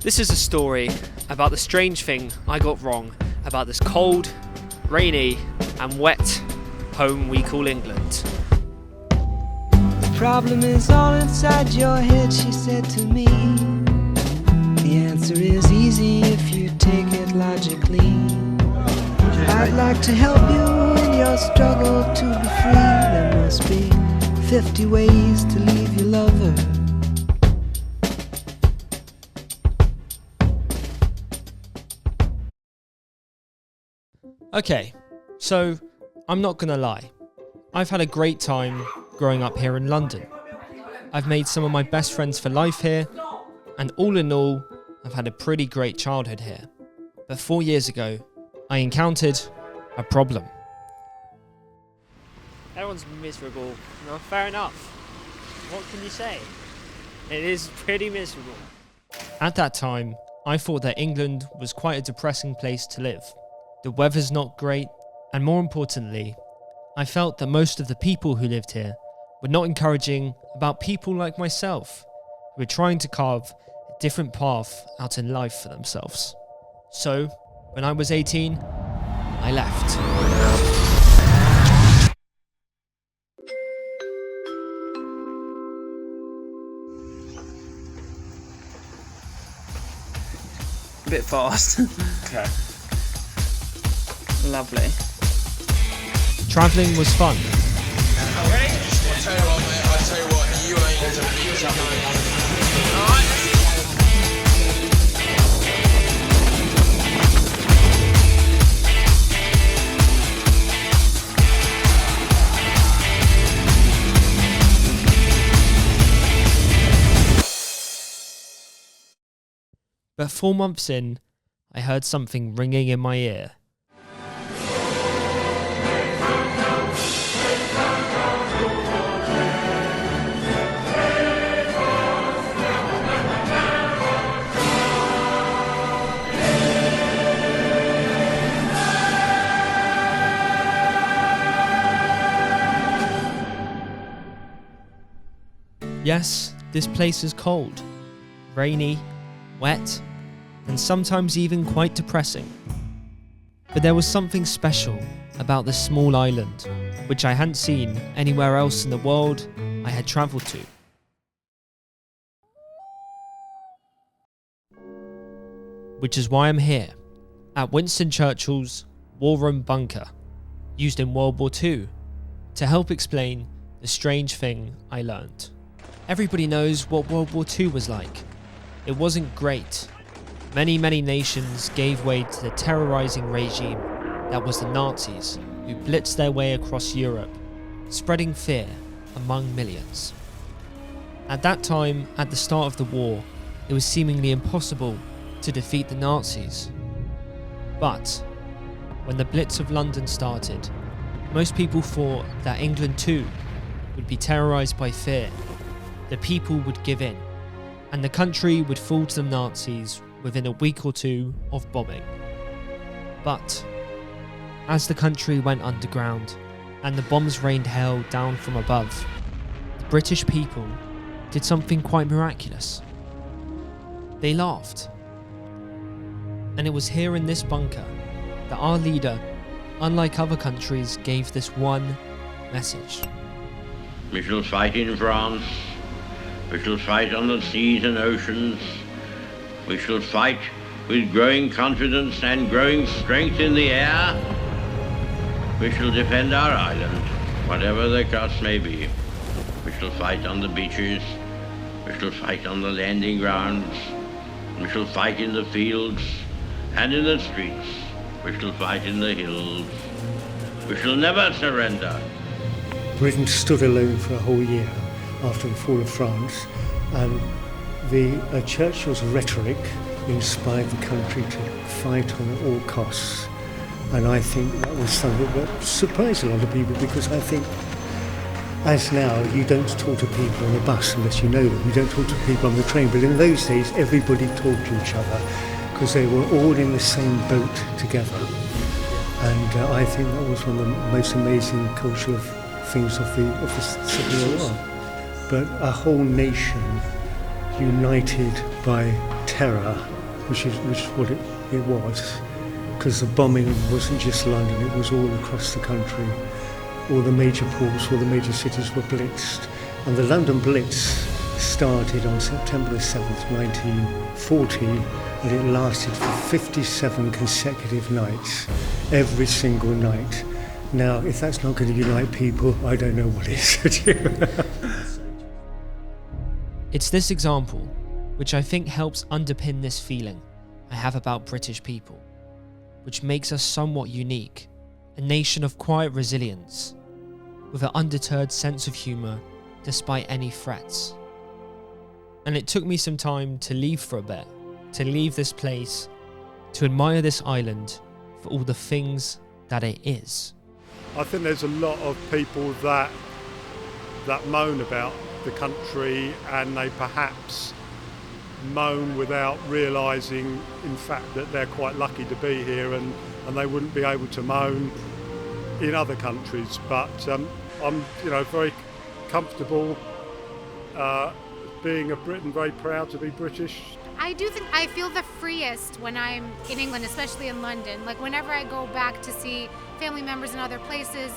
This is a story about the strange thing I got wrong about this cold, rainy and wet home we call England. The problem is all inside your head, she said to me. The answer is easy if you take it logically. I'd like to help you in your struggle to be free. There must be 50 ways to leave your lover. Okay, so I'm not gonna lie. I've had a great time growing up here in London. I've made some of my best friends for life here, and all in all, I've had a pretty great childhood here. But 4 years ago, I encountered a problem. Everyone's miserable. No, fair enough. What can you say? It is pretty miserable. At that time, I thought that England was quite a depressing place to live. The weather's not great, and more importantly, I felt that most of the people who lived here were not encouraging about people like myself, who were trying to carve a different path out in life for themselves. So, when I was 18, I left. A bit fast. Okay. Lovely. Travelling was fun. I'll tell you what, mate, I'll tell you what, you ain't to beat up, mate. But 4 months in, I heard something ringing in my ear. Yes, this place is cold, rainy, wet, and sometimes even quite depressing. But there was something special about this small island, which I hadn't seen anywhere else in the world I had travelled to. Which is why I'm here, at Winston Churchill's War Room Bunker, used in World War II, to help explain the strange thing I learned. Everybody knows what World War II was like. It wasn't great. Many nations gave way to the terrorizing regime that was the Nazis, who blitzed their way across Europe, spreading fear among millions. At that time, at the start of the war, it was seemingly impossible to defeat the Nazis. But when the Blitz of London started, most people thought that England too would be terrorized by fear. The people would give in, and the country would fall to the Nazis within a week or two of bombing. But as the country went underground and the bombs rained hell down from above, the British people did something quite miraculous. They laughed. And it was here in this bunker that our leader, unlike other countries, gave this one message. We shall fight in France. We shall fight on the seas and oceans. We shall fight with growing confidence and growing strength in the air. We shall defend our island, whatever the cost may be. We shall fight on the beaches. We shall fight on the landing grounds. We shall fight in the fields and in the streets. We shall fight in the hills. We shall never surrender. Britain stood alone for a whole year after the fall of France, and Churchill's rhetoric inspired the country to fight on all costs. And I think that was something that surprised a lot of people, because I think, as now, you don't talk to people on the bus unless you know them. You don't talk to people on the train. But in those days, everybody talked to each other because they were all in the same boat together. And I think that was one of the most amazing cultural things of the Second World War. But a whole nation united by terror, which is what it was, because the bombing wasn't just London, it was all across the country. All the major ports, all the major cities were blitzed. And the London Blitz started on September the 7th, 1940, and it lasted for 57 consecutive nights, every single night. Now, if that's not going to unite people, I don't know what is. It's this example which I think helps underpin this feeling I have about British people, which makes us somewhat unique, a nation of quiet resilience, with an undeterred sense of humour despite any threats. And it took me some time to leave for a bit, to leave this place, to admire this island for all the things that it is. I think there's a lot of people that moan about the country, and they perhaps moan without realising in fact that they're quite lucky to be here, and they wouldn't be able to moan in other countries. But I'm very comfortable being a Brit and very proud to be British. I do think I feel the freest when I'm in England, especially in London. Like whenever I go back to see family members in other places,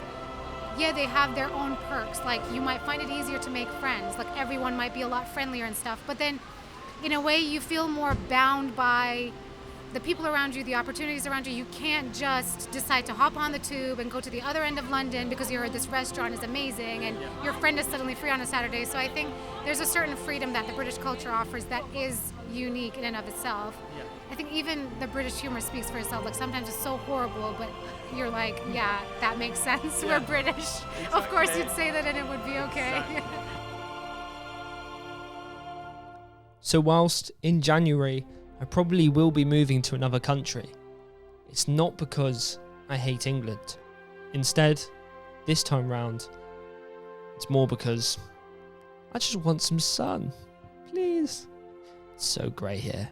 yeah, they have their own perks. Like you might find it easier to make friends. Like everyone might be a lot friendlier and stuff. But then in a way you feel more bound by the people around you, the opportunities around you. You can't just decide to hop on the tube and go to the other end of London because you heard this restaurant is amazing and your friend is suddenly free on a Saturday. So I think there's a certain freedom that the British culture offers that is unique in and of itself. I think even the British humor speaks for itself. Like sometimes it's so horrible, but you're like, yeah, that makes sense. We're British. Exactly. Of course you'd say that and it would be okay. Exactly. So whilst in January I probably will be moving to another country, it's not because I hate England. Instead, this time round, it's more because I just want some sun. Please. It's so grey here.